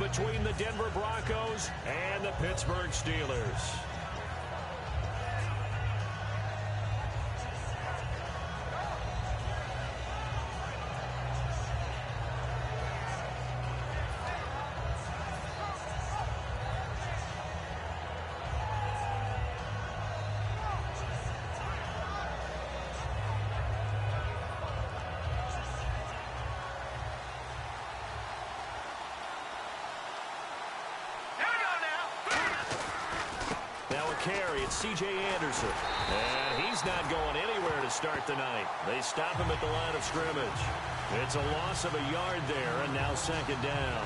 between the Denver Broncos and the Pittsburgh Steelers. Carry, it's C.J. Anderson. And he's not going anywhere to start the night. They stop him at the line of scrimmage. It's a loss of a yard there, and now second down.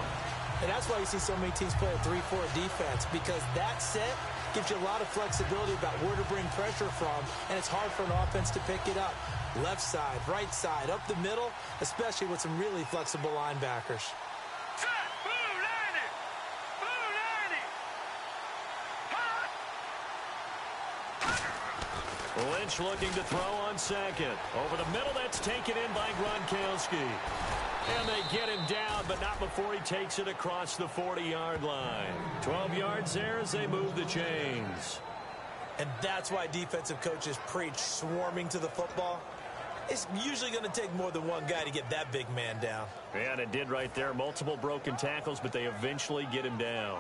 And that's why you see so many teams play a 3-4 defense, because that set gives you a lot of flexibility about where to bring pressure from, and it's hard for an offense to pick it up. Left side, right side, up the middle, especially with some really flexible linebackers. Lynch looking to throw on second. Over the middle, that's taken in by Gronkowski. And they get him down, but not before he takes it across the 40-yard line. 12 yards there as they move the chains. And that's why defensive coaches preach swarming to the football. It's usually going to take more than one guy to get that big man down. And it did right there. Multiple broken tackles, but they eventually get him down.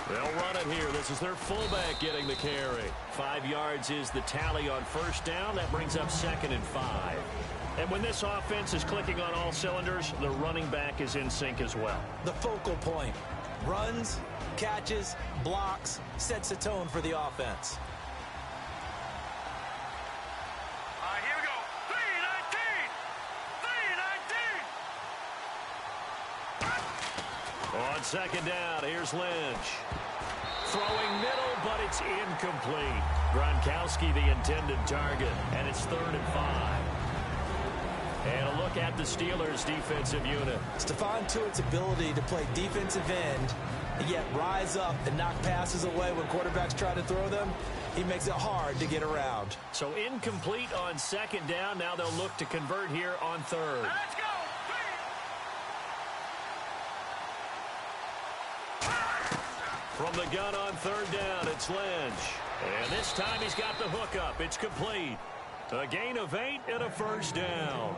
They'll run it here. This is their fullback getting the carry. 5 yards is the tally on first down. That brings up 2nd and 5. And when this offense is clicking on all cylinders, the running back is in sync as well. The focal point. Runs, catches, blocks, sets the tone for the offense. Here we go. 3-19. 3-19. On second down, here's Lynch. Throwing middle, but it's incomplete. Gronkowski the intended target, and it's 3rd and 5. And a look at the Steelers' defensive unit. Stephon Tuitt's ability to play defensive end and yet rise up and knock passes away when quarterbacks try to throw them, he makes it hard to get around. So incomplete on second down. Now they'll look to convert here on 3rd. Let's go. From the gun on 3rd down, it's Lynch. And this time he's got the hook up. It's complete. A gain of 8 and a first down.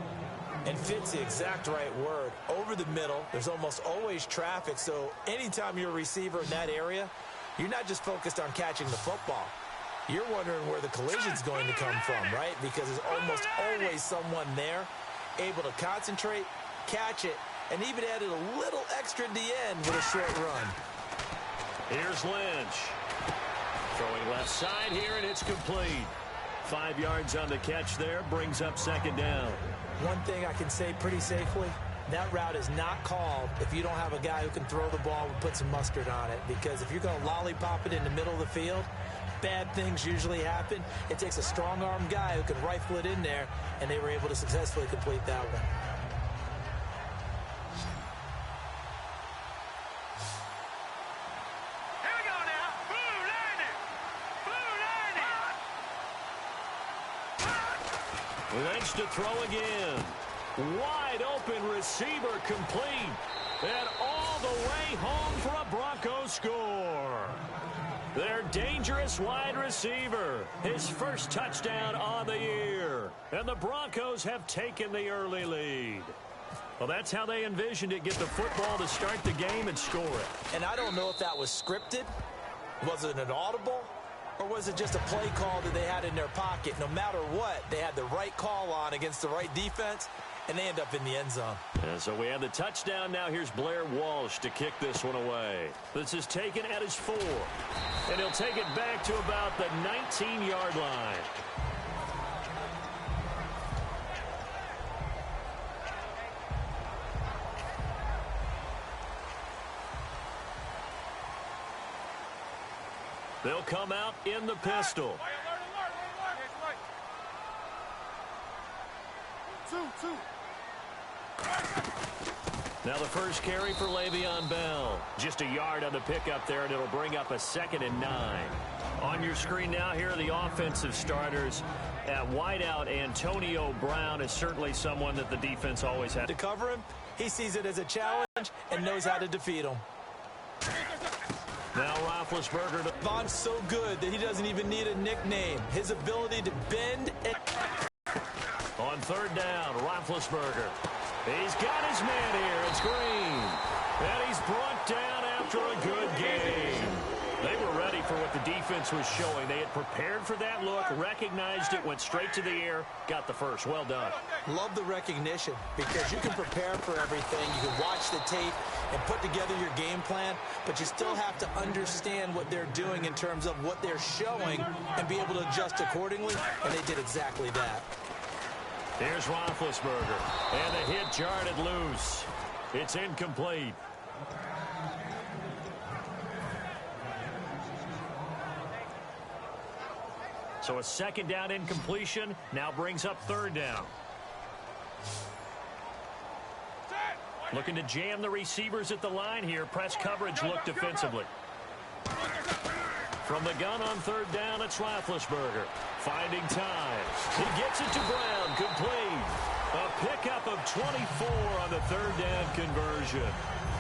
And fit's the exact right word. Over the middle, there's almost always traffic, so anytime you're a receiver in that area, you're not just focused on catching the football. You're wondering where the collision's going to come from, right? Because there's almost always someone there able to concentrate, catch it, and even added a little extra at the end with a short run. Here's Lynch. Throwing left side here, and it's complete. 5 yards on the catch there, brings up second down. One thing I can say pretty safely, that route is not called if you don't have a guy who can throw the ball and put some mustard on it. Because if you're going to lollipop it in the middle of the field, bad things usually happen. It takes a strong-armed guy who can rifle it in there, and they were able to successfully complete that one. Lynch to throw again. Wide open receiver complete. And all the way home for a Broncos score. Their dangerous wide receiver. His first touchdown on the year. And the Broncos have taken the early lead. Well, that's how they envisioned it. Get the football to start the game and score it. And I don't know if that was scripted. Was it an audible? Or was it just a play call that they had in their pocket? No matter what, they had the right call on against the right defense, and they end up in the end zone. And so we have the touchdown. Now here's Blair Walsh to kick this one away. This is taken at his 4. And he'll take it back to about the 19-yard line. They'll come out in the pistol. Now the first carry for Le'Veon Bell. Just a yard on the pickup there, and it'll bring up a 2nd and 9. On your screen now, here are the offensive starters. At wideout, Antonio Brown is certainly someone that the defense always has to cover him. He sees it as a challenge and knows how to defeat him. Now Roethlisberger. Von's so good that he doesn't even need a nickname. His ability to bend and... On 3rd down, Roethlisberger. He's got his man here. It's Green. And he's brought down after a good game. They were ready for what the defense was showing. They had prepared for that look, recognized it, went straight to the air, got the first. Well done. Love the recognition because you can prepare for everything. You can watch the tape and put together your game plan, but you still have to understand what they're doing in terms of what they're showing and be able to adjust accordingly, and they did exactly that. Here's Roethlisberger, and the hit jarred it loose. It's incomplete. So a 2nd down incompletion now brings up 3rd down. Looking to jam the receivers at the line here. Press coverage look defensively. From the gun on 3rd down, it's Roethlisberger. Finding time. He gets it to Brown. Complete. A pickup of 24 on the 3rd down conversion.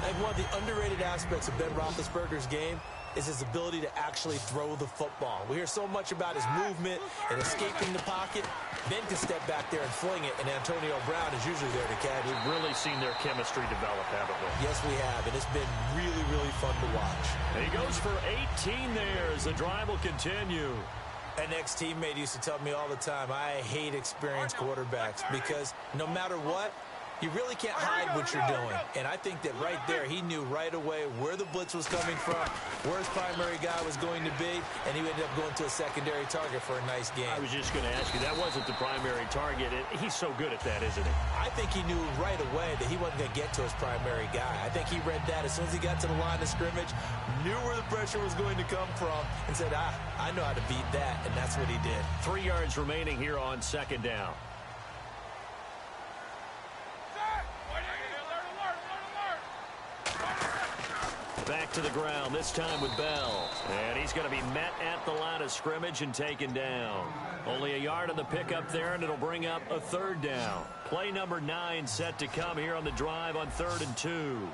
I think one of the underrated aspects of Ben Roethlisberger's game is his ability to actually throw the football. We hear so much about his movement and escaping the pocket. Ben can step back there and fling it, and Antonio Brown is usually there to catch. We've really seen their chemistry develop, haven't we? Yes, we have, and it's been really, really fun to watch. And he goes for 18 there as the drive will continue. An ex-teammate used to tell me all the time, I hate experienced quarterbacks because no matter what, you really can't hide what you're doing. And I think that right there, he knew right away where the blitz was coming from, where his primary guy was going to be, and he ended up going to a secondary target for a nice game. I was just going to ask you, that wasn't the primary target. He's so good at that, isn't he? I think he knew right away that he wasn't going to get to his primary guy. I think he read that as soon as he got to the line of scrimmage, knew where the pressure was going to come from, and said, I know how to beat that, and that's what he did. 3 yards remaining here on 2nd down. Back to the ground, this time with Bell. And he's going to be met at the line of scrimmage and taken down. Only a yard on the pickup there, and it'll bring up a 3rd down. Play number 9 set to come here on the drive on 3rd and 2.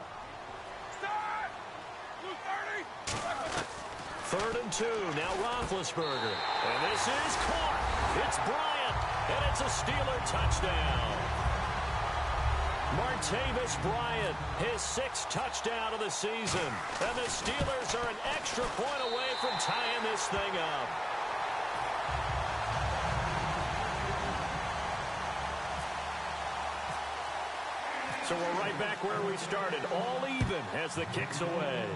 3rd and 2, now Roethlisberger. And this is caught. It's Bryant, and it's a Steeler touchdown. Martavis Bryant, his 6th touchdown of the season. And the Steelers are an extra point away from tying this thing up. So we're right back where we started, all even as the kick's away.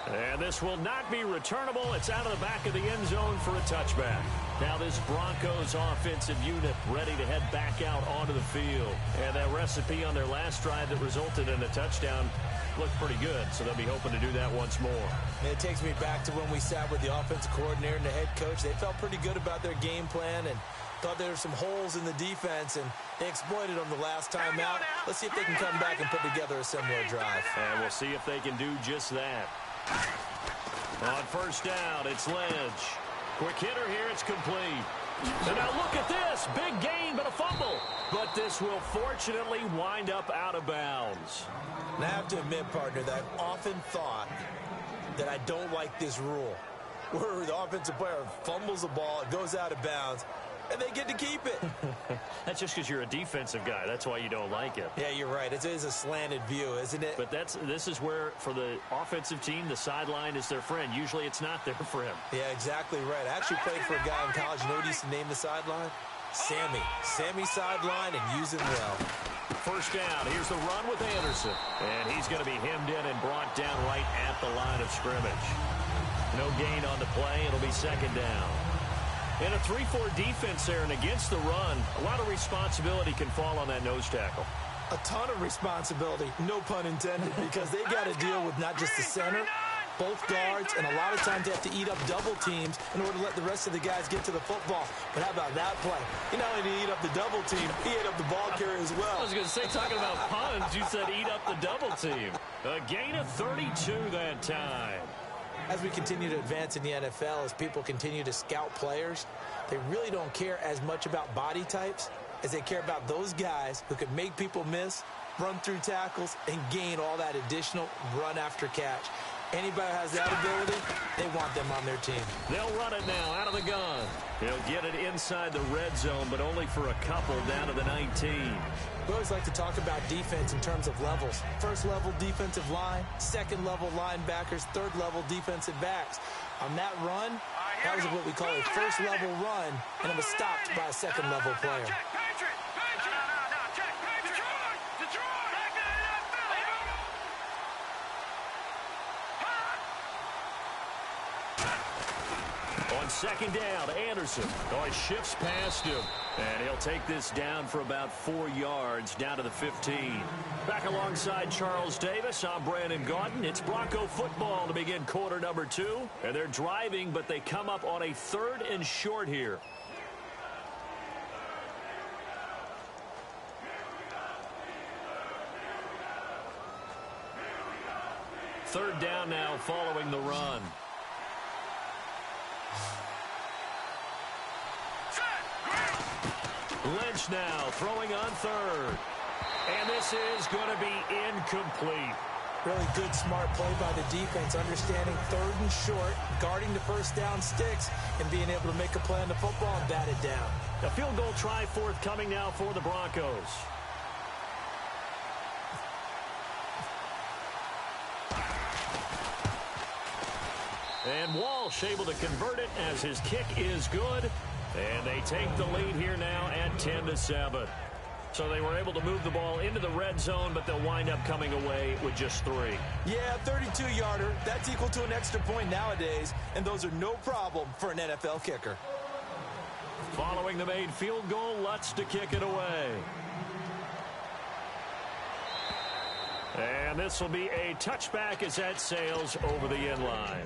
And this will not be returnable. It's out of the back of the end zone for a touchback. Now this Broncos offensive unit ready to head back out onto the field. And that recipe on their last drive that resulted in a touchdown looked pretty good, so they'll be hoping to do that once more. And it takes me back to when we sat with the offensive coordinator and the head coach. They felt pretty good about their game plan and thought there were some holes in the defense, and they exploited them the last time out. Let's see if they can come back and put together a similar drive. And we'll see if they can do just that. On 1st down, it's Lynch. Quick hitter here, it's complete. And now look at this. Big gain, but a fumble. But this will fortunately wind up out of bounds. And I have to admit, partner, that I've often thought that I don't like this rule, where the offensive player fumbles the ball, it goes out of bounds, and they get to keep it. That's just because you're a defensive guy. That's why you don't like it. Yeah, you're right. It is a slanted view, isn't it? But this is where, for the offensive team, the sideline is their friend. Usually it's not there for him. Yeah, exactly right. I actually played for a guy in college. You know what he used to name the sideline? Sammy. Sammy sideline, and use him well. 1st down. Here's the run with Anderson. And he's going to be hemmed in and brought down right at the line of scrimmage. No gain on the play. It'll be 2nd down. In a 3-4 defense there and against the run, a lot of responsibility can fall on that nose tackle. A ton of responsibility, no pun intended, because they got to deal with not just the center, both guards, and a lot of times they have to eat up double teams in order to let the rest of the guys get to the football. But how about that play? He not only did he eat up the double team, he ate up the ball carrier as well. I was going to say, talking about puns, you said eat up the double team. A gain of 32 that time. As we continue to advance in the NFL, as people continue to scout players, they really don't care as much about body types as they care about those guys who can make people miss, run through tackles, and gain all that additional run after catch. Anybody who has that ability, they want them on their team. They'll run it now out of the gun. He'll get it inside the red zone, but only for a couple down to the 19. We always like to talk about defense in terms of levels. First level defensive line, second level linebackers, third level defensive backs. On that run, that was what we call a first level run, and it was stopped by a second level player. On second down, Anderson. Oh, he shifts past him. And he'll take this down for about 4 yards, down to the 15. Back alongside Charles Davis, I'm Brandon Gaudin. It's Bronco football to begin quarter number 2. And they're driving, but they come up on a 3rd and short here. Third down now following the run. Lynch now throwing on third. And this is going to be incomplete. Really good, smart play by the defense, understanding 3rd and short, guarding the first down sticks, and being able to make a play on the football and bat it down. A field goal try forthcoming now for the Broncos. And Walsh able to convert it as his kick is good. And they take the lead here now at 10-7. So they were able to move the ball into the red zone, but they'll wind up coming away with just 3. Yeah, 32-yarder. That's equal to an extra point nowadays, and those are no problem for an NFL kicker. Following the made field goal, Lutz to kick it away. And this will be a touchback as that sails over the end line.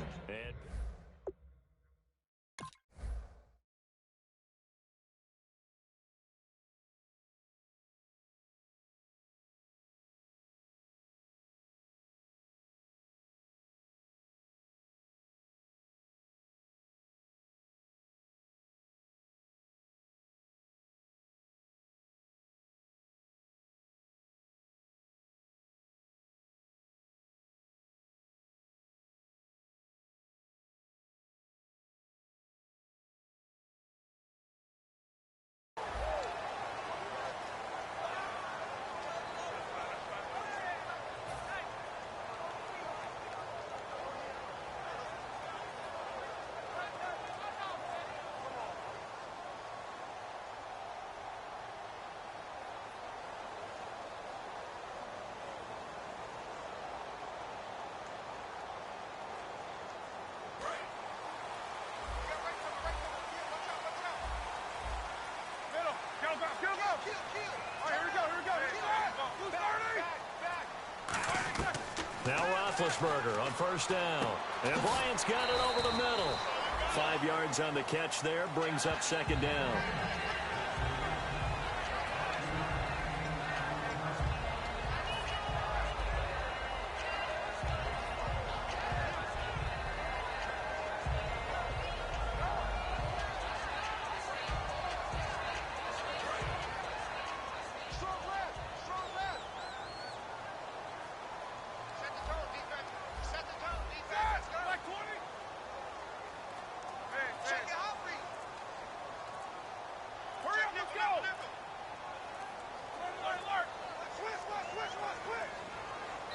Now Roethlisberger on first down. And Bryant's got it over the middle. 5 yards on the catch there, brings up second down.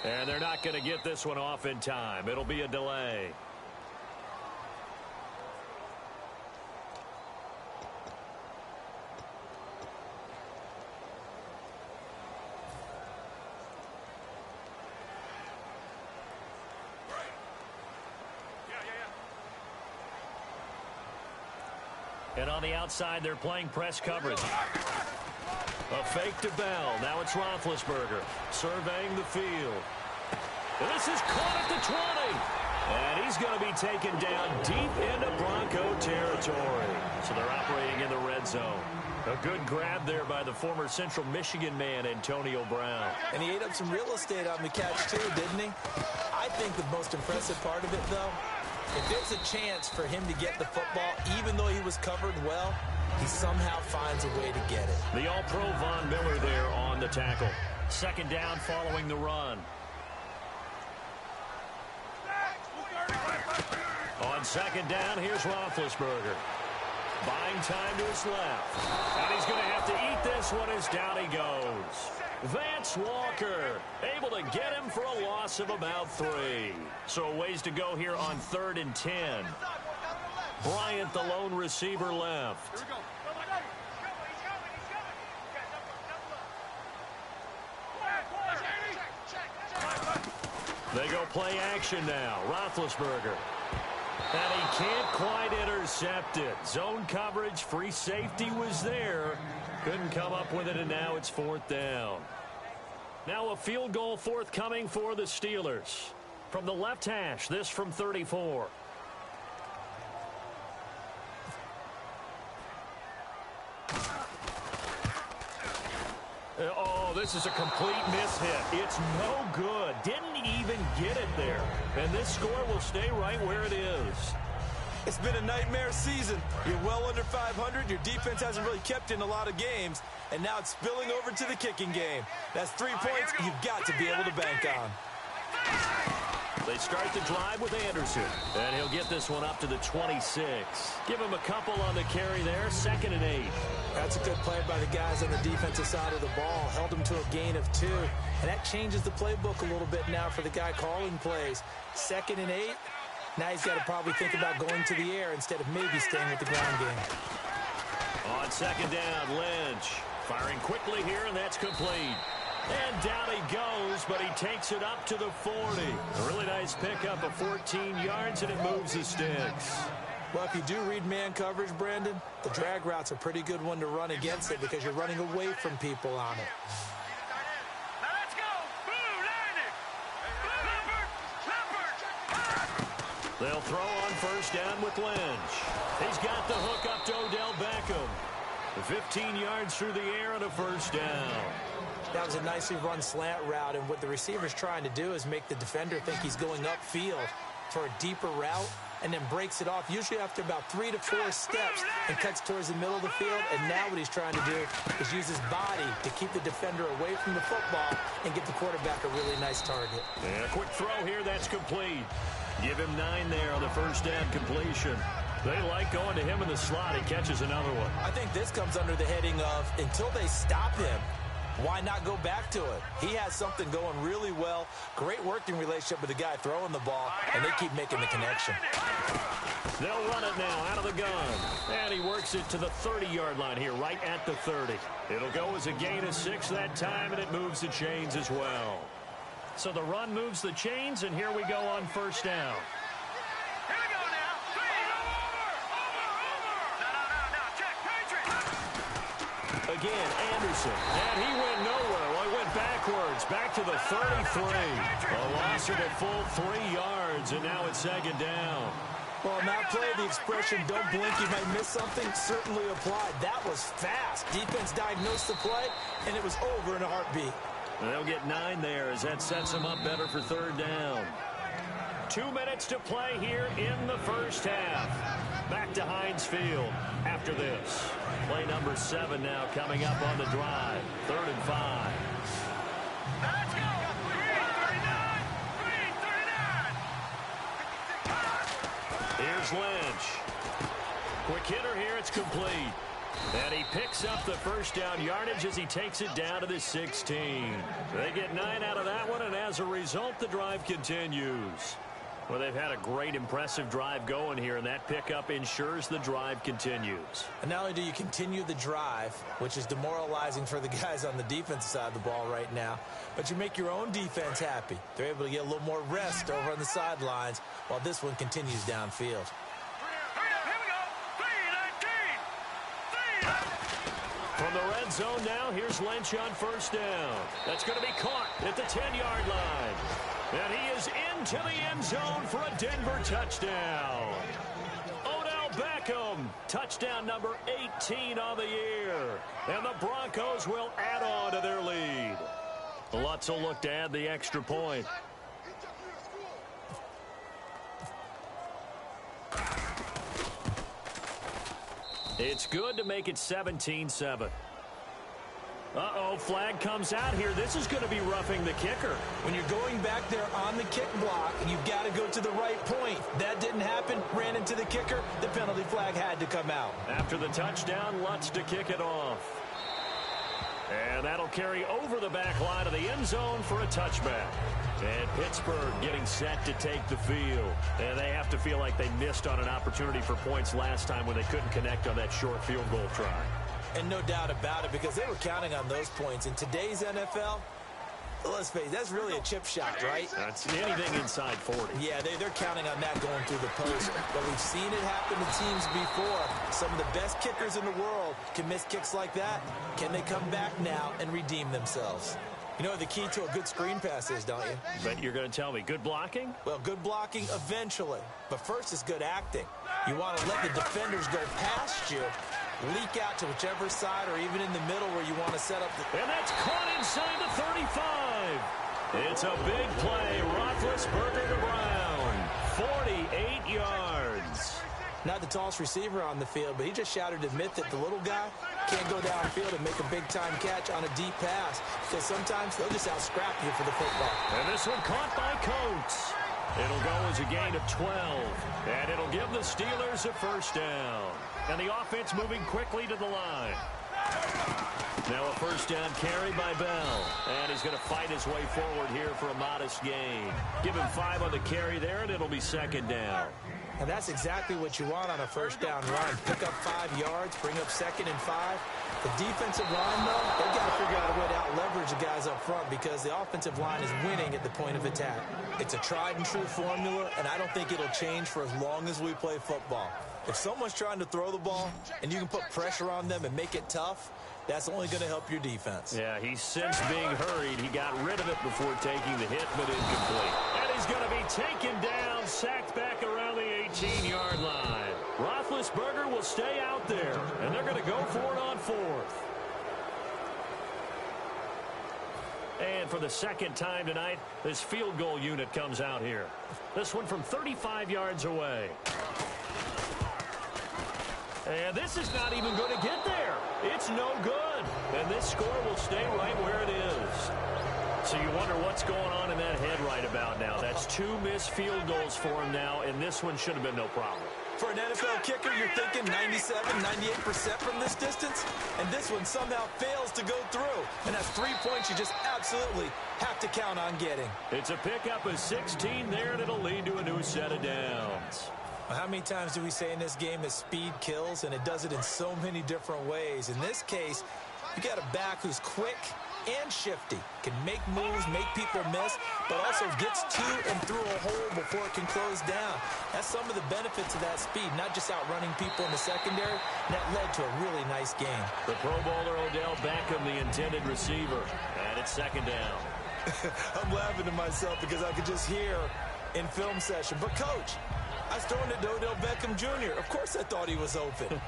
And they're not going to get this one off in time. It'll be a delay. And on the outside, they're playing press coverage. A fake to Bell. Now it's Roethlisberger surveying the field. And this is caught at the 20. He's going to be taken down deep into Bronco territory. So they're operating in the red zone. A good grab there by the former Central Michigan man, Antonio Brown. And he ate up some real estate on the catch, too, didn't he? I think the most impressive part of it, though, if there's a chance for him to get the football, even though he was covered well, he somehow finds a way to get it. The All-Pro Von Miller there on the tackle. Second down following the run. On second down, here's Roethlisberger. Buying time to his left. And he's going to have to eat this one as down he goes. Vance Walker able to get him for a loss of about 3. So a ways to go here on 3rd and 10. Bryant, the lone receiver, left. They go play action now. Roethlisberger. And he can't quite intercept it. Zone coverage, free safety was there. Couldn't come up with it, and now it's 4th down. Now a field goal forthcoming for the Steelers. From the left hash, this from 34. Oh, this is a complete mishit. It's no good. Didn't even get it there. And this score will stay right where it is. It's been a nightmare season. You're well under 500. Your defense hasn't really kept in a lot of games. And now it's spilling over to the kicking game. That's 3 points you've got to be able to bank on. They start the drive with Anderson. And he'll get this one up to the 26. Give him a couple on the carry there. 2nd and 8. That's a good play by the guys on the defensive side of the ball. Held them to a gain of 2. And that changes the playbook a little bit now for the guy calling plays. 2nd and 8. Now he's got to probably think about going to the air instead of maybe staying with the ground game. On 2nd down, Lynch. Firing quickly here, and that's complete. And down he goes, but he takes it up to the 40. A really nice pickup of 14 yards, and it moves the sticks. Well, if you do read man coverage, Brandon, the drag route's a pretty good one to run against it because you're running away from people on it. Now let's go. Blue, line it. Leopard. They'll throw on 1st down with Lynch. He's got the hook up to Odell Beckham. 15 yards through the air and a 1st down. That was a nicely run slant route, and what the receiver's trying to do is make the defender think he's going upfield for a deeper route and then breaks it off, usually after about 3 to 4 steps, and cuts towards the middle of the field. And now what he's trying to do is use his body to keep the defender away from the football and get the quarterback a really nice target. And a quick throw here, that's complete. Give him 9 there on the 1st down completion. They like going to him in the slot. He catches another one. I think this comes under the heading of, until they stop him, why not go back to it? He has something going really well. Great working relationship with the guy throwing the ball, and they keep making the connection. They'll run it now out of the gun. And he works it to the 30-yard line here, right at the 30. It'll go as a gain of 6 that time, and it moves the chains as well. So the run moves the chains, and here we go on 1st down. Here we go now. Over. Check. Patriot. Again, Anderson. And he went nowhere. Well, he went backwards. Back to the 33. A loss of a full 3 yards, and now it's 2nd down. Well, not play, the expression, don't blink, you might miss something, certainly applied. That was fast. Defense diagnosed the play, and it was over in a heartbeat. And they'll get 9 there as that sets them up better for 3rd down. 2 minutes to play here in the 1st half. Back to Heinz Field after this. Play number 7 now coming up on the drive. 3rd and 5. Let's go. 339. Here's Lynch. Quick hitter here, it's complete. And he picks up the 1st down yardage as he takes it down to the 16. They get 9 out of that one, and as a result, the drive continues. Well, they've had a great, impressive drive going here, and that pickup ensures the drive continues. And not only do you continue the drive, which is demoralizing for the guys on the defensive side of the ball right now, but you make your own defense happy. They're able to get a little more rest over on the sidelines while this one continues downfield. From the red zone now, here's Lynch on first down. That's going to be caught at the 10-yard line. And he is into the end zone for a Denver touchdown. Odell Beckham, touchdown number 18 on the year. And the Broncos will add on to their lead. Lutz will look to add the extra point. It's good to make it 17-7. Uh-oh, flag comes out here. This is going to be roughing the kicker. When you're going back there on the kick block, you've got to go to the right point. That didn't happen. Ran into the kicker. The penalty flag had to come out. After the touchdown, Lutz to kick it off. And that'll carry over the back line of the end zone for a touchback. And Pittsburgh getting set to take the field. And they have to feel like they missed on an opportunity for points last time when they couldn't connect on that short field goal try. And no doubt about it, because they were counting on those points. In today's NFL, let's face it, that's really a chip shot, right? That's anything inside 40. Yeah, they're counting on that going through the post. But we've seen it happen to teams before. Some of the best kickers in the world can miss kicks like that. Can they come back now and redeem themselves? You know what the key to a good screen pass is, don't you? But you're going to tell me, good blocking? Well, good blocking eventually. But first is good acting. You want to let the defenders go past you, leak out to whichever side or even in the middle where you want to set up the... And that's caught inside the 35. It's a big play. Roethlisberger to Brown. 48 yards. Not the tallest receiver on the field, but he just shouted to admit that the little guy can't go downfield and make a big-time catch on a deep pass, because sometimes they'll just out-scrap you for the football. And this one caught by Coates. It'll go as a gain of 12, and it'll give the Steelers a first down. And the offense moving quickly to the line. Now a first down carry by Bell, and he's going to fight his way forward here for a modest gain. Give him 5 on the carry there, and it'll be second down. And that's exactly what you want on a first down run. Pick up 5 yards, bring up 2nd and 5. The defensive line, though, they've got to figure out a way to out-leverage the guys up front because the offensive line is winning at the point of attack. It's a tried-and-true formula, and I don't think it'll change for as long as we play football. If someone's trying to throw the ball and you can put pressure on them and make it tough, that's only going to help your defense. Yeah, he's since being hurried. He got rid of it before taking the hit, but incomplete. And he's going to be taken down, sacked back around the 18-yard line. Roethlisberger will stay out there, and they're going to go for it on 4th. And for the second time tonight, this field goal unit comes out here. This one from 35 yards away. And this is not even going to get there. It's no good. And this score will stay right where it is. So you wonder what's going on in that head right about now. That's 2 missed field goals for him now, and this one should have been no problem. For an NFL kicker, you're thinking 97, 98% from this distance, and this one somehow fails to go through. And that's 3 points you just absolutely have to count on getting. It's a pickup of 16 there, and it'll lead to a new set of downs. How many times do we say in this game that speed kills, and it does it in so many different ways? In this case, you got a back who's quick and shifty, can make moves, make people miss, but also gets to and through a hole before it can close down. That's some of the benefits of that speed, not just outrunning people in the secondary, and that led to a really nice game. The Pro Bowler Odell Beckham, the intended receiver, and it's second down. I'm laughing to myself because I could just hear in film session, but Coach, I was throwing it to Odell Beckham Jr. Of course I thought he was open.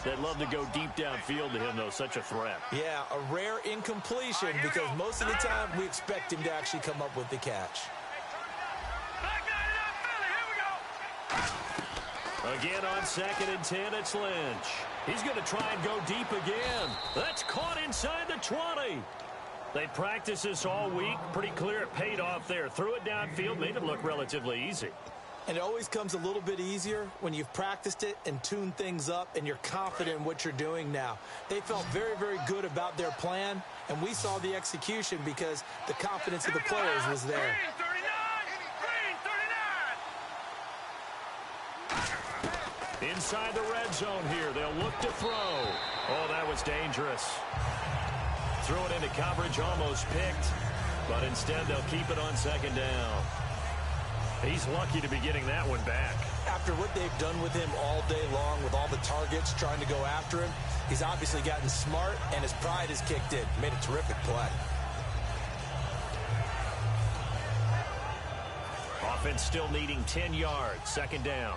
They'd love to go deep downfield to him, though. Such a threat. Yeah, a rare incompletion because most of the time we expect him to actually come up with the catch. Again on 2nd and 10, it's Lynch. He's going to try and go deep again. That's caught inside the 20. They practiced this all week. Pretty clear it paid off there. Threw it downfield, made it look relatively easy. And it always comes a little bit easier when you've practiced it and tuned things up and you're confident in what you're doing now. They felt very, very good about their plan, and we saw the execution because the confidence of the players was there. Inside the red zone here, they'll look to throw. Oh, that was dangerous. Threw it into coverage, almost picked, but instead they'll keep it on 2nd down. He's lucky to be getting that one back. After what they've done with him all day long, with all the targets trying to go after him, he's obviously gotten smart, and his pride has kicked in. Made a terrific play. Offense still needing 10 yards. Second down.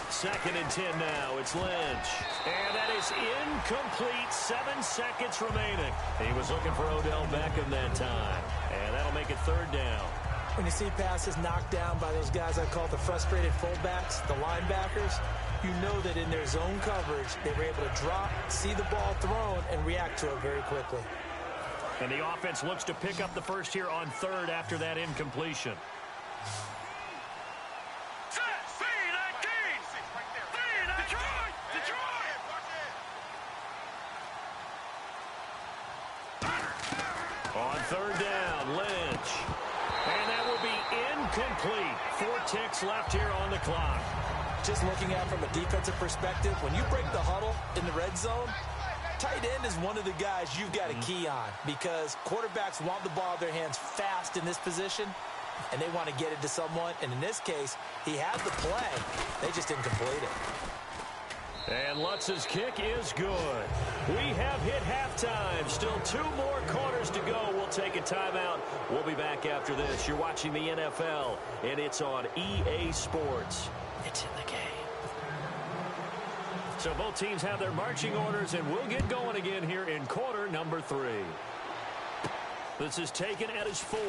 Second and 10 now. It's Lynch. And that is incomplete. 7 seconds remaining. He was looking for Odell Beckham that time. And that'll make it third down. When you see passes knocked down by those guys I call the frustrated fullbacks, the linebackers, you know that in their zone coverage, they were able to drop, see the ball thrown, and react to it very quickly. And the offense looks to pick up the first here on third after that incompletion. On third down, Lynch. And that will be incomplete. 4 ticks left here on the clock. Just looking at it from a defensive perspective, when you break the huddle in the red zone, tight end is one of the guys you've got to key on because quarterbacks want the ball in their hands fast in this position, and they want to get it to someone. And in this case, he had the play. They just didn't complete it. And Lutz's kick is good. We have hit halftime. Still 2 more quarters to go. We'll take a timeout. We'll be back after this. You're watching the NFL, and it's on EA Sports. It's in the game. So both teams have their marching orders, and we'll get going again here in quarter number 3. This is taken at his 4.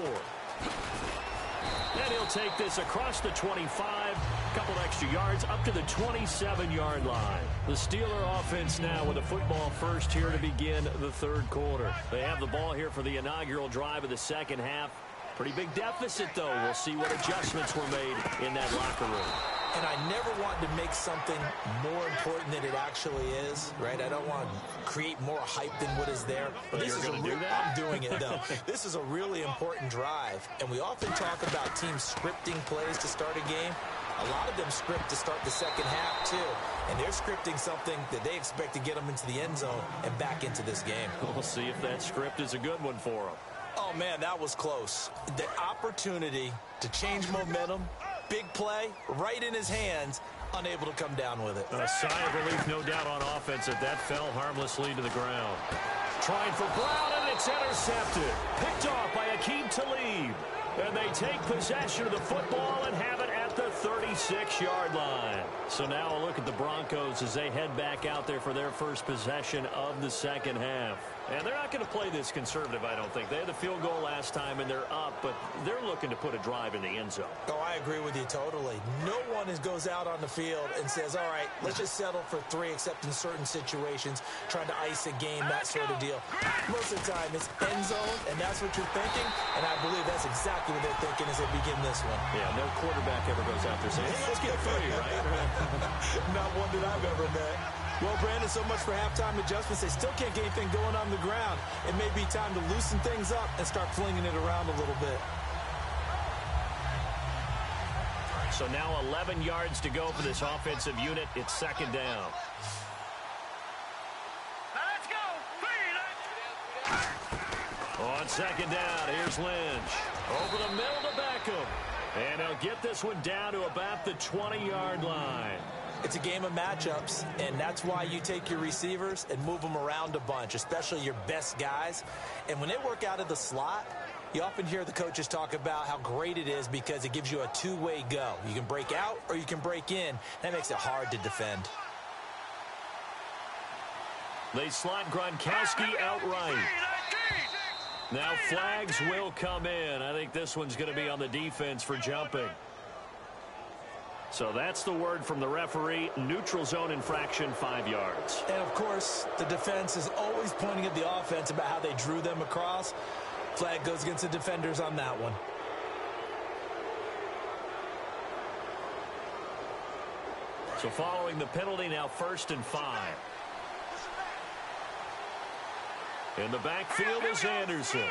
And he'll take this across the 25, couple extra yards, up to the 27-yard line. The Steeler offense now with a football first here to begin the third quarter. They have the ball here for the inaugural drive of the second half. Pretty big deficit, though. We'll see what adjustments were made in that locker room. And I never want to make something more important than it actually is, right? I don't want to create more hype than what is there. But You're going to do that? I'm doing it, though. This is a really important drive. And we often talk about teams scripting plays to start a game. A lot of them script to start the second half, too. And they're scripting something that they expect to get them into the end zone and back into this game. We'll see if that script is a good one for them. Oh, man, that was close. The opportunity to change momentum, big play, right in his hands, unable to come down with it. A sigh of relief, no doubt, on offense that fell harmlessly to the ground. Trying for Brown, and it's intercepted. Picked off by Aqib Talib. And they take possession of the football and have it at the 36-yard line. So now a look at the Broncos as they head back out there for their first possession of the second half. And they're not going to play this conservative, I don't think. They had the field goal last time, and they're up, but they're looking to put a drive in the end zone. Oh, I agree with you totally. No one goes out on the field and says, all right, let's just settle for 3, except in certain situations, trying to ice a game, that sort of deal. Most of the time, it's end zone, and that's what you're thinking, and I believe that's exactly what they're thinking as they begin this one. Yeah, no quarterback ever goes out there saying, hey, let's get 3, right? Not one that I've ever met. Well, Brandon, so much for halftime adjustments. They still can't get anything going on the ground. It may be time to loosen things up and start flinging it around a little bit. So now 11 yards to go for this offensive unit. It's second down. Now let's go. On second down, here's Lynch. Over the middle to Beckham. And he'll get this one down to about the 20-yard line. It's a game of matchups, and that's why you take your receivers and move them around a bunch, especially your best guys. And when they work out of the slot, you often hear the coaches talk about how great it is because it gives you a two-way go. You can break out or you can break in. That makes it hard to defend. They slot Gronkowski outright. Now flags will come in. I think this one's going to be on the defense for jumping. So that's the word from the referee. Neutral zone infraction, 5 yards. And, of course, the defense is always pointing at the offense about how they drew them across. Flag goes against the defenders on that one. So following the penalty, now 1st and 5. In the backfield is Anderson.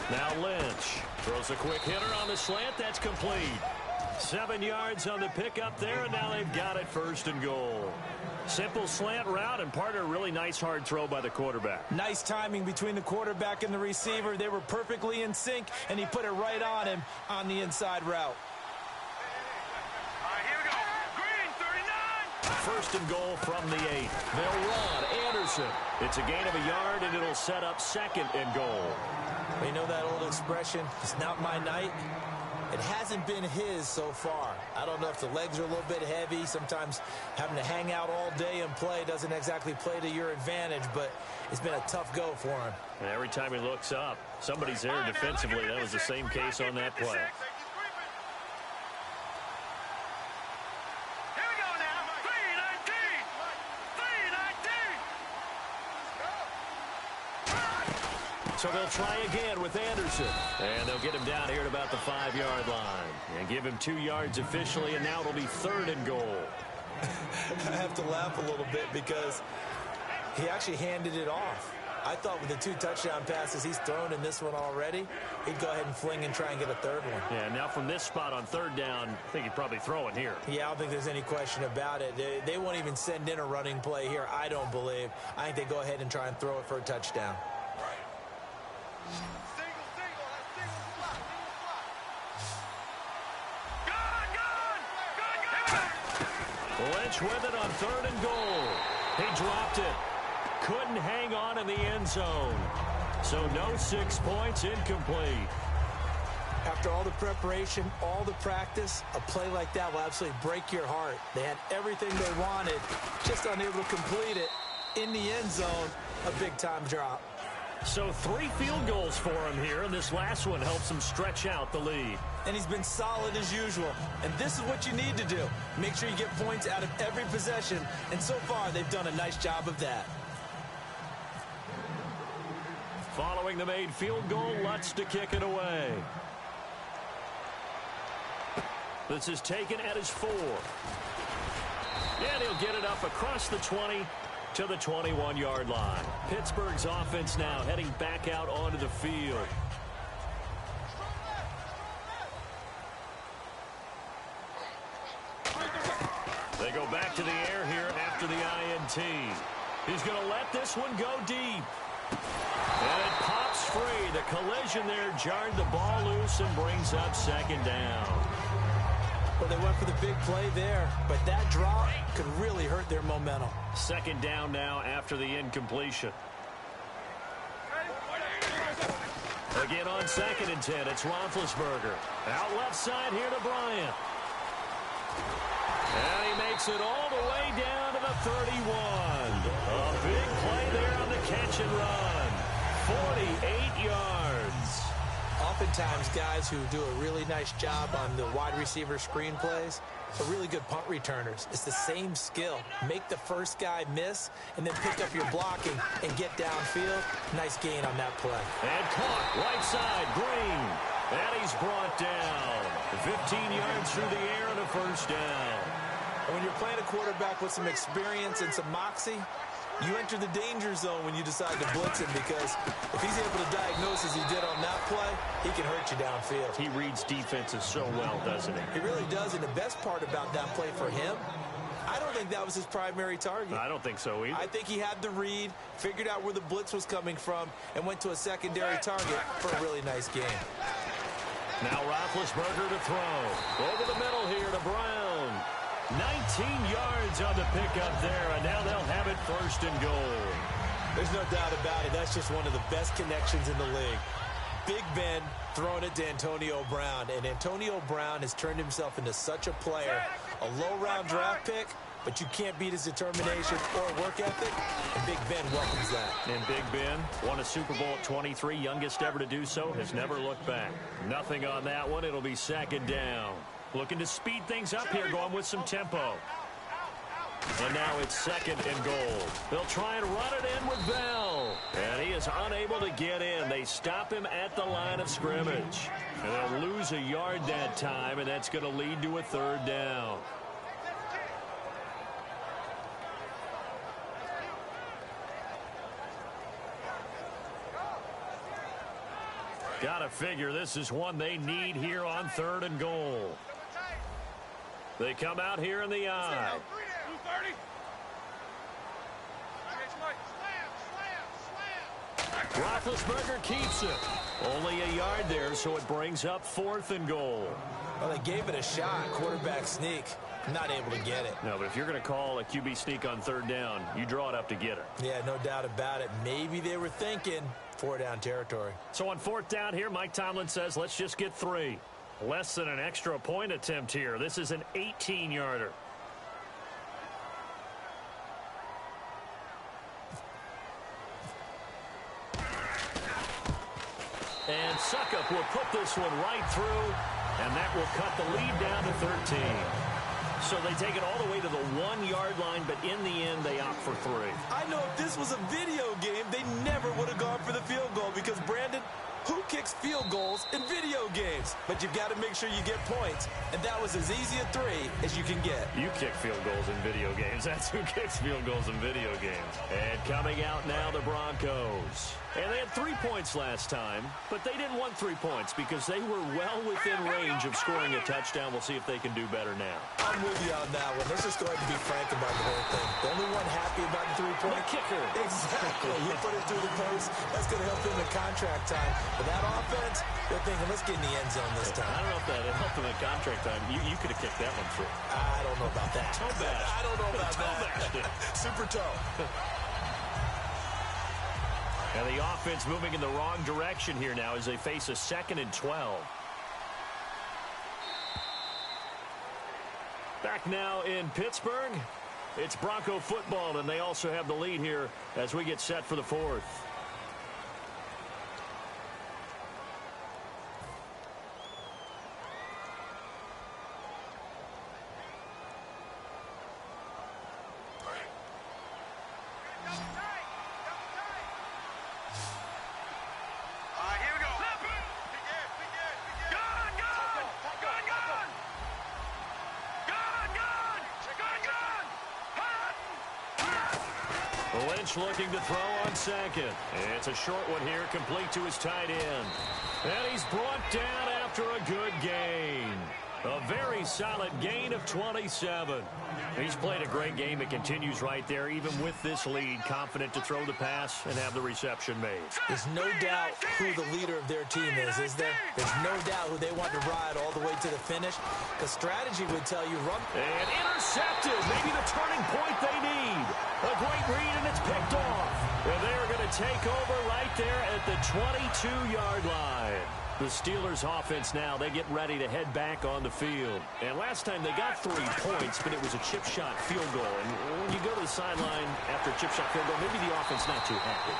Now Lynch throws a quick hitter on the slant. That's complete. 7 yards on the pickup there, and now they've got it 1st and goal. Simple slant route, and part of a really nice hard throw by the quarterback. Nice timing between the quarterback and the receiver. They were perfectly in sync, and he put it right on him on the inside route. All right, here we go. Green, 39. 1st and goal from the 8. They'll run. Anderson. It's a gain of a yard, and it'll set up 2nd and goal. You know that old expression, it's not my night? It hasn't been his so far. I don't know if the legs are a little bit heavy. Sometimes having to hang out all day and play doesn't exactly play to your advantage, but it's been a tough go for him. And every time he looks up, somebody's there defensively. That was the same case on that play. Here we go now. 319. 319. So they'll try again with Anderson. And they'll get him down here at about the 5-yard line. And give him 2 yards officially, and now it'll be 3rd and goal. I have to laugh a little bit because he actually handed it off. I thought with the 2 touchdown passes he's thrown in this one already, he'd go ahead and fling and try and get a 3rd one. Yeah, now from this spot on 3rd down, I think he'd probably throw it here. Yeah, I don't think there's any question about it. They won't even send in a running play here, I don't believe. I think they go ahead and try and throw it for a touchdown. Lynch with it on 3rd and goal. He dropped it. Couldn't hang on in the end zone. So no 6 points, incomplete. After all the preparation, all the practice, a play like that will absolutely break your heart. They had everything they wanted, just unable to complete it. In the end zone, a big-time drop. So 3 field goals for him here, and this last one helps him stretch out the lead. And he's been solid as usual. And this is what you need to do. Make sure you get points out of every possession. And so far, they've done a nice job of that. Following the made field goal, Lutz to kick it away. This is taken at his 4. And he'll get it up across the 20 to the 21-yard line. Pittsburgh's offense now heading back out onto the field. They go back to the air here after the INT. He's going to let this one go deep. And it pops free. The collision there jarred the ball loose and brings up 2nd down. Well, they went for the big play there, but that drop could really hurt their momentum. 2nd down now after the incompletion. Again on 2nd and 10, it's Roethlisberger. Out left side here to Bryant. And he makes it all the way down to the 31. A big play there on the catch and run. 48 yards. Oftentimes, guys who do a really nice job on the wide receiver screen plays are really good punt returners. It's the same skill. Make the first guy miss and then pick up your blocking and get downfield. Nice gain on that play. And caught right side, Green. And he's brought down. 15 yards through the air and a 1st down. And when you're playing a quarterback with some experience and some moxie, you enter the danger zone when you decide to blitz him, because if he's able to diagnose as he did on that play, he can hurt you downfield. He reads defenses so well, doesn't he? He really does, and the best part about that play for him, I don't think that was his primary target. I don't think so either. I think he had the read, figured out where the blitz was coming from, and went to a secondary target for a really nice game. Now Roethlisberger to throw. Over the middle here to Brown. 19 yards on the pickup there, and now they'll have it 1st and goal. There's no doubt about it. That's just one of the best connections in the league. Big Ben throwing it to Antonio Brown, and Antonio Brown has turned himself into such a player. A low-round draft pick, but you can't beat his determination or work ethic, and Big Ben welcomes that. And Big Ben won a Super Bowl at 23, youngest ever to do so, has never looked back. Nothing on that one. It'll be 2nd down. Looking to speed things up here, going with some tempo. And now it's 2nd and goal. They'll try and run it in with Bell. And he is unable to get in. They stop him at the line of scrimmage. And they'll lose a yard that time, and that's going to lead to a 3rd down. Got to figure this is one they need here on 3rd and goal. They come out here in the eye. 230. Roethlisberger keeps it. Only a yard there, so it brings up 4th and goal. Well, they gave it a shot. Quarterback sneak. Not able to get it. No, but if you're going to call a QB sneak on 3rd down, you draw it up to get it. Yeah, no doubt about it. Maybe they were thinking 4-down territory. So on 4th down here, Mike Tomlin says, let's just get 3. Less than an extra point attempt here. This is an 18-yarder. And Suckup will put this one right through, and that will cut the lead down to 13. So they take it all the way to the 1-yard line, but in the end, they opt for 3. I know if this was a video game, they never would have gone for the field goal because, Brandon, who kicks field goals in video games? But you've got to make sure you get points, and that was as easy a 3 as you can get. You kick field goals in video games. That's who kicks field goals in video games. And coming out now, the Broncos. And they had 3 points last time, but they didn't want 3 points because they were well within range of scoring a touchdown. We'll see if they can do better now. I'm with you on that one. Let's just go ahead and be frank about the whole thing. The only one happy about the 3-point kicker. Exactly. You put it through the post. That's going to help him in contract time. But that offense, they're thinking, let's get in the end zone this time. I don't know if that helped him in contract time. You could have kicked that one through. I don't know about that. Toe bash. I don't know about Toe bashed it. Super toe. And the offense moving in the wrong direction here now as they face a 2nd and 12. Back now in Pittsburgh. It's Bronco football, and they also have the lead here as we get set for the 4th. Lynch looking to throw on 2nd. It's a short one here, complete to his tight end. And he's brought down after a good gain. A very solid gain of 27. He's played a great game. It continues right there, even with this lead, confident to throw the pass and have the reception made. There's no doubt who the leader of their team is there? There's no doubt who they want to ride all the way to the finish. The strategy would tell you run. And intercepted. Maybe the turning point they need. A great read, and it's picked off. And they're going to take over right there at the 22-yard line. The Steelers offense now, they get ready to head back on the field. And last time they got 3 points, but it was a chip shot field goal. And when you go to the sideline after a chip shot field goal, maybe the offense not too happy.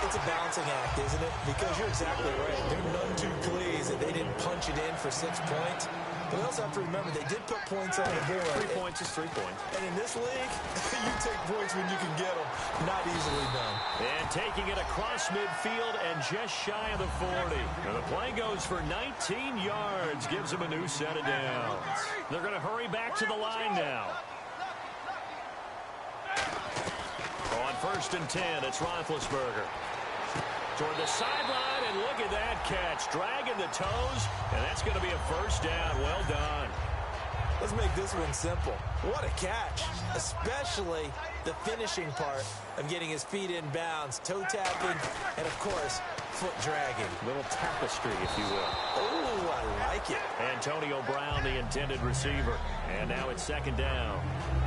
It's a balancing act, isn't it? Because you're exactly right. They're none too pleased that they didn't punch it in for 6 points. But we also have to remember they did put points on the board. 3 points is 3 points. And in this league, you take points when you can get them. Not easily done. And taking it across midfield and just shy of the 40. And the play goes for 19 yards. Gives them a new set of downs. They're going to hurry back to the line now. On 1st and 10, it's Roethlisberger. Toward the sideline, and look at that catch. Dragging the toes, and that's going to be a 1st down. Well done. Let's make this one simple. What a catch, especially the finishing part of getting his feet in bounds, toe tapping, and, of course, foot dragging. Little tapestry, if you will. Oh, I like it. Antonio Brown, the intended receiver. And now it's 2nd down.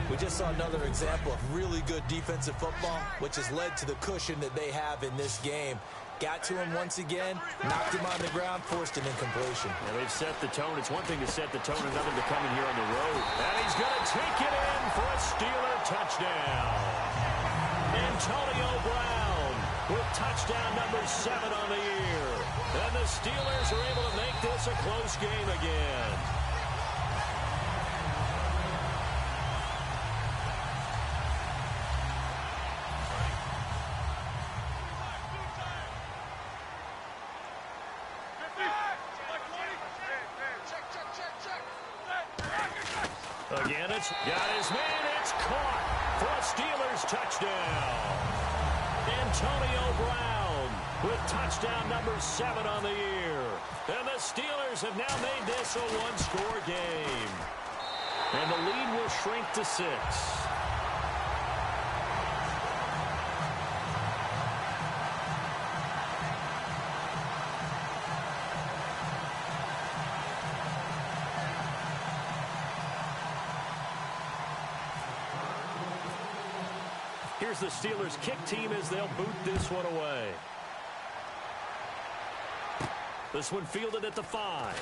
We just saw another example of really good defensive football, which has led to the cushion that they have in this game. Got to him once again, knocked him on the ground, forced an incompletion. And they've set the tone. It's one thing to set the tone, another to come in here on the road. And he's going to take it in for a Steeler touchdown. Antonio Brown with touchdown number 7 on the year. And the Steelers are able to make this a close game again. Again, it's got his man. It's caught for a Steelers touchdown. Antonio Brown with touchdown number 7 on the year. And the Steelers have now made this a 1-score game. And the lead will shrink to 6. Here's the Steelers' kick team as they'll boot this one away. This one fielded at the 5.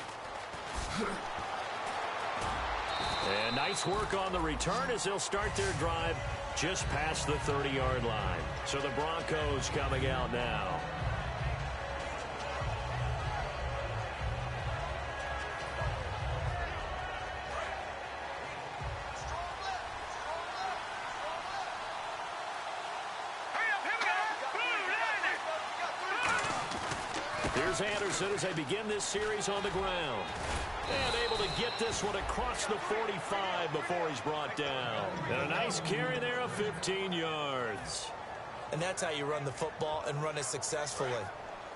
And nice work on the return as they'll start their drive just past the 30-yard line. So the Broncos coming out now. Here's Anderson as they begin this series on the ground. And able to get this one across the 45 before he's brought down. And a nice carry there of 15 yards. And that's how you run the football and run it successfully.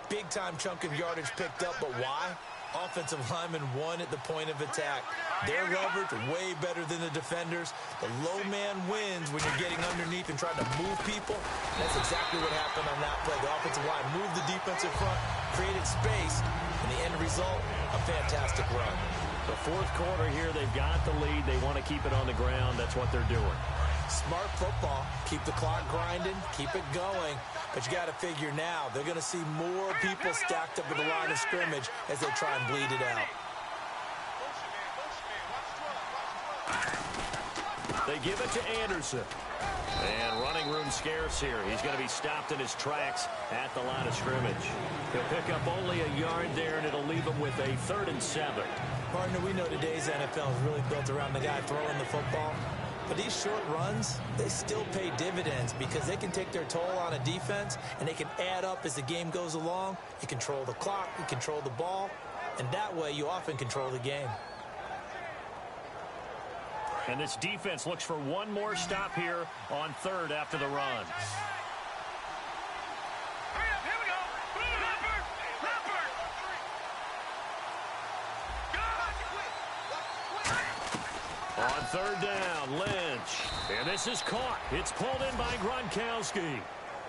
Big-time chunk of yardage picked up, but why? Offensive lineman won at the point of attack. Their leverage way better than the defenders. The low man wins when you're getting underneath and trying to move people. That's exactly what happened on that play. The offensive line moved the defensive front, created space, and the end result, a fantastic run. The fourth quarter here, they've got the lead. They want to keep it on the ground. That's what they're doing. Smart football. Keep the clock grinding. Keep it going. But you got to figure now, they're going to see more people stacked up at the line of scrimmage as they try and bleed it out. They give it to Anderson. And running room scarce here. He's going to be stopped in his tracks at the line of scrimmage. He'll pick up only a yard there, and it'll leave him with a 3rd and 7. Partner, we know today's NFL is really built around the guy throwing the football. But these short runs, they still pay dividends because they can take their toll on a defense, and they can add up as the game goes along. You control the clock, you control the ball, and that way you often control the game. And this defense looks for one more stop here on 3rd after the run. Here we go. Leopard. On 3rd down, Lynch. And this is caught. It's pulled in by Gronkowski.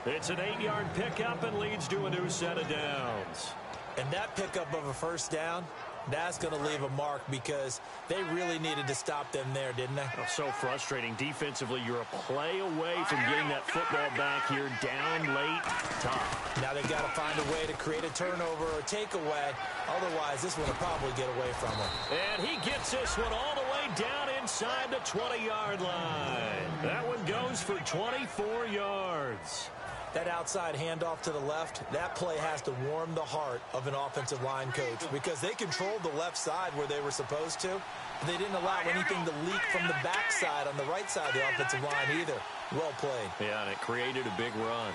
It's an 8-yard pickup and leads to a new set of downs. And that pickup of a 1st down, that's going to leave a mark because they really needed to stop them there, didn't they? Oh, so frustrating. Defensively, you're a play away from getting that football back here down late. Tough. Now they've got to find a way to create a turnover or a takeaway. Otherwise, this one will probably get away from them. And he gets this one all the way down inside the 20-yard line. That one goes for 24 yards. That outside handoff to the left, that play has to warm the heart of an offensive line coach because they controlled the left side where they were supposed to. They didn't allow anything to leak from the backside on the right side of the offensive line either. Well played. Yeah, and it created a big run.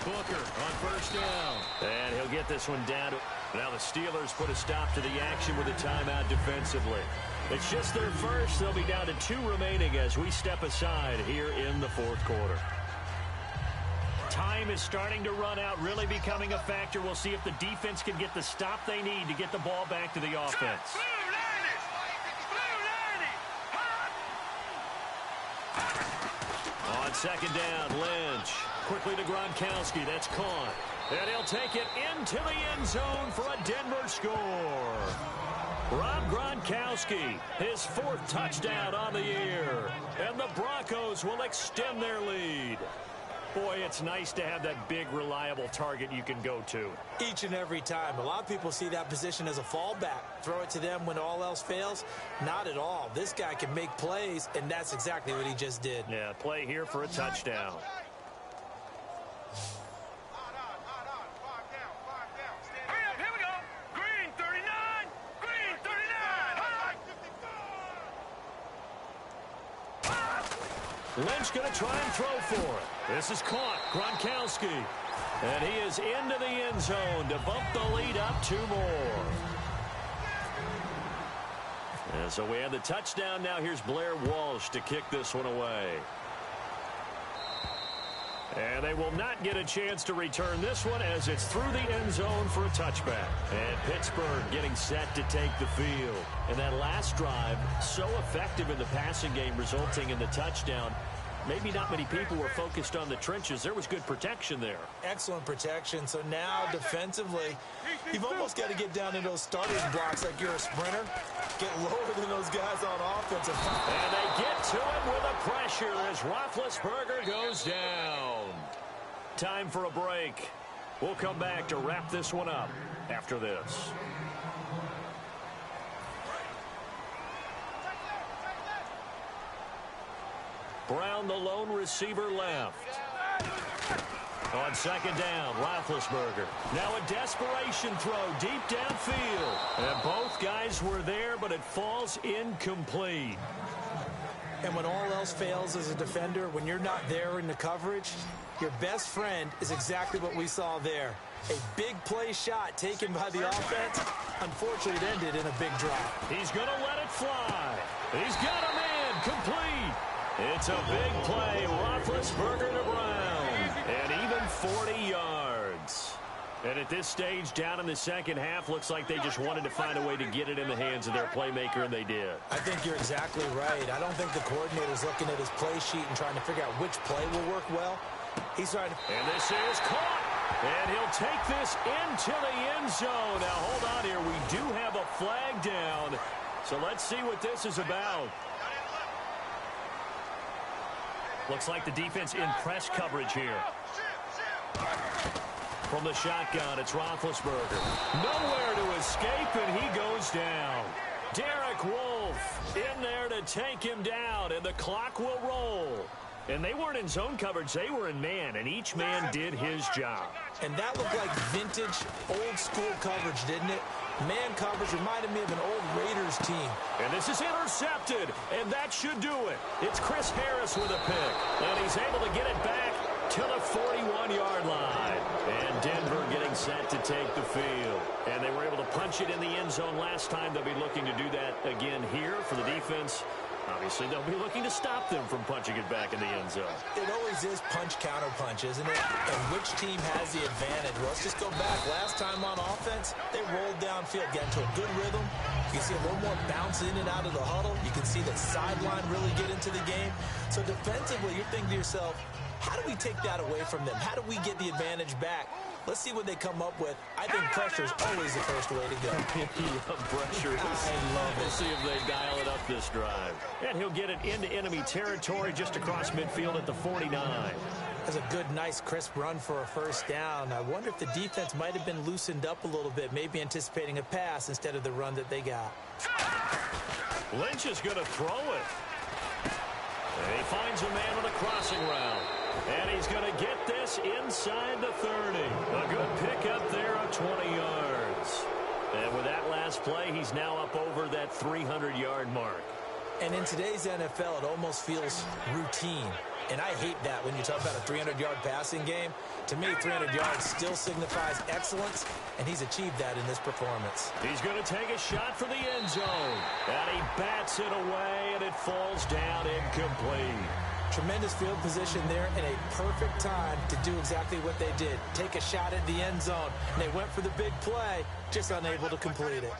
Booker on 1st down. And he'll get this one down. Now the Steelers put a stop to the action with a timeout defensively. It's just their first. They'll be down to 2 remaining as we step aside here in the 4th quarter. Time is starting to run out, really becoming a factor. We'll see if the defense can get the stop they need to get the ball back to the offense. On 2nd down, Lynch. Quickly to Gronkowski. That's caught. And he'll take it into the end zone for a Denver score. Rob Gronkowski, his 4th touchdown on the year. And the Broncos will extend their lead. Boy, it's nice to have that big, reliable target you can go to. Each and every time. A lot of people see that position as a fallback. Throw it to them when all else fails. Not at all. This guy can make plays, and that's exactly what he just did. Yeah, play here for a touchdown. Here we go. Green 39. Green 39. Lynch going to try and throw for it. This is caught. Gronkowski. And he is into the end zone to bump the lead up 2 more. And so we have the touchdown. Now here's Blair Walsh to kick this one away. And they will not get a chance to return this one as it's through the end zone for a touchback. And Pittsburgh getting set to take the field. And that last drive, so effective in the passing game, resulting in the touchdown. Maybe not many people were focused on the trenches. There was good protection there. Excellent protection. So now defensively, you've almost got to get down in those starting blocks like you're a sprinter. Get lower than those guys on offense. And they get to it with a pressure as Roethlisberger goes down. Time for a break. We'll come back to wrap this one up after this. Brown, the lone receiver, left. On second down, Roethlisberger. Now a desperation throw deep downfield. And both guys were there, but it falls incomplete. And when all else fails as a defender, when you're not there in the coverage, your best friend is exactly what we saw there. A big play shot taken by the offense. Unfortunately, it ended in a big drop. He's going to let it fly. He's got a man complete. It's a big play. Roethlisberger to Brown. And even 40 yards. And at this stage, down in the second half, looks like they just wanted to find a way to get it in the hands of their playmaker, and they did. I think you're exactly right. I don't think the coordinator's looking at his play sheet and trying to figure out which play will work well. He's trying to... And this is caught. And he'll take this into the end zone. Now, hold on here. We do have a flag down. So let's see what this is about. Looks like the defense in press coverage here. From the shotgun, it's Roethlisberger. Nowhere to escape, and he goes down. Derek Wolfe in there to take him down, and the clock will roll. And they weren't in zone coverage. They were in man, and each man did his job. And that looked like vintage, old-school coverage, didn't it? Man coverage reminded me of an old Raiders team. And this is intercepted, and that should do it. It's Chris Harris with a pick, and he's able to get it back to the 41-yard line. And Denver getting set to take the field. And they were able to punch it in the end zone last time. They'll be looking to do that again here for the defense. Obviously, they'll be looking to stop them from punching it back in the end zone. It always is punch-counter-punch, isn't it? And which team has the advantage? Well, let's just go back. Last time on offense, they rolled downfield, got into a good rhythm. You can see a little more bounce in and out of the huddle. You can see the sideline really get into the game. So defensively, you're thinking to yourself, how do we take that away from them? How do we get the advantage back? Let's see what they come up with. I think pressure is always the first way to go. Pressure. I love it. We'll see if they dial it up this drive. And he'll get it into enemy territory just across midfield at the 49. That's a good, nice, crisp run for a first down. I wonder if the defense might have been loosened up a little bit, maybe anticipating a pass instead of the run that they got. Lynch is going to throw it. And he finds a man with a crossing route. And he's going to get this inside the 30. A good pickup there of 20 yards. And with that last play, he's now up over that 300-yard mark. And in today's NFL, it almost feels routine. And I hate that when you talk about a 300-yard passing game. To me, 300 yards still signifies excellence, and he's achieved that in this performance. He's going to take a shot for the end zone. And he bats it away, and it falls down incomplete. Tremendous field position there and a perfect time to do exactly what they did. Take a shot at the end zone. And they went for the big play, just unable to complete it.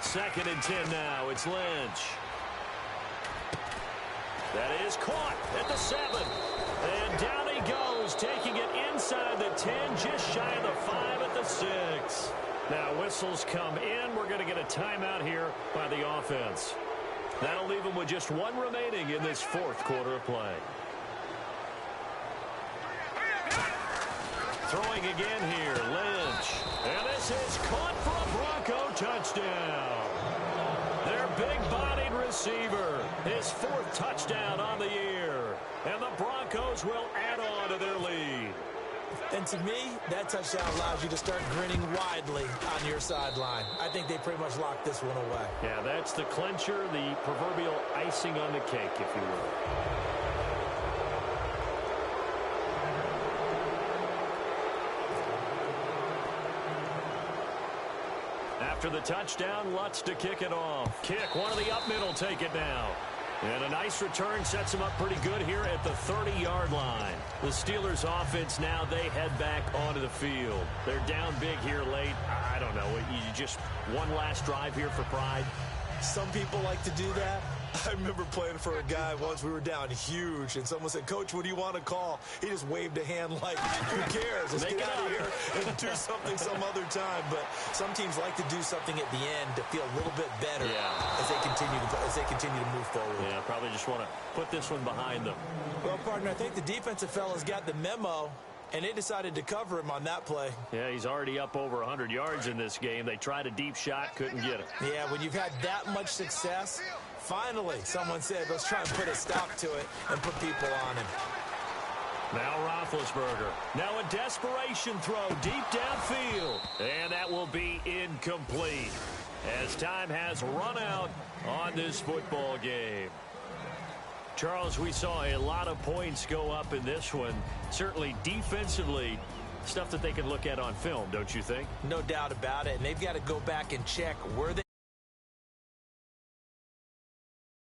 Second and 10 now. It's Lynch. That is caught at the 7. And down he goes, taking it inside the 10, just shy of the 5 at the 6. Now whistles come in. We're going to get a timeout here by the offense. That'll leave them with just one remaining in this fourth quarter of play. Throwing again here, Lynch. And this is caught for a Bronco touchdown. Their big-bodied receiver, his fourth touchdown on the year. And the Broncos will add on to their lead. And to me, that touchdown allows you to start grinning widely on your sideline. I think they pretty much locked this one away. Yeah, that's the clincher, the proverbial icing on the cake, if you will. After the touchdown, Lutz to kick it off. Kick, one of the up middle, take it now. And a nice return sets them up pretty good here at the 30-yard line. The Steelers offense now, they head back onto the field. They're down big here late. I don't know. You just one last drive here for pride. Some people like to do that. I remember playing for a guy once. We were down huge, and someone said, "Coach, what do you want to call?" He just waved a hand like, who cares? Let's get out of here and do something some other time. But some teams like to do something at the end to feel a little bit better as they continue to move forward. Yeah, probably just want to put this one behind them. Well, partner, I think the defensive fellas got the memo, and they decided to cover him on that play. Yeah, he's already up over 100 yards in this game. They tried a deep shot, couldn't get it. Yeah, when you've had that much success, finally someone said, let's try and put a stop to it and put people on him. Now Roethlisberger. Now a desperation throw deep downfield. And that will be incomplete as time has run out on this football game. Charles, we saw a lot of points go up in this one. Certainly defensively, stuff that they can look at on film, don't you think? No doubt about it. And they've got to go back and check where they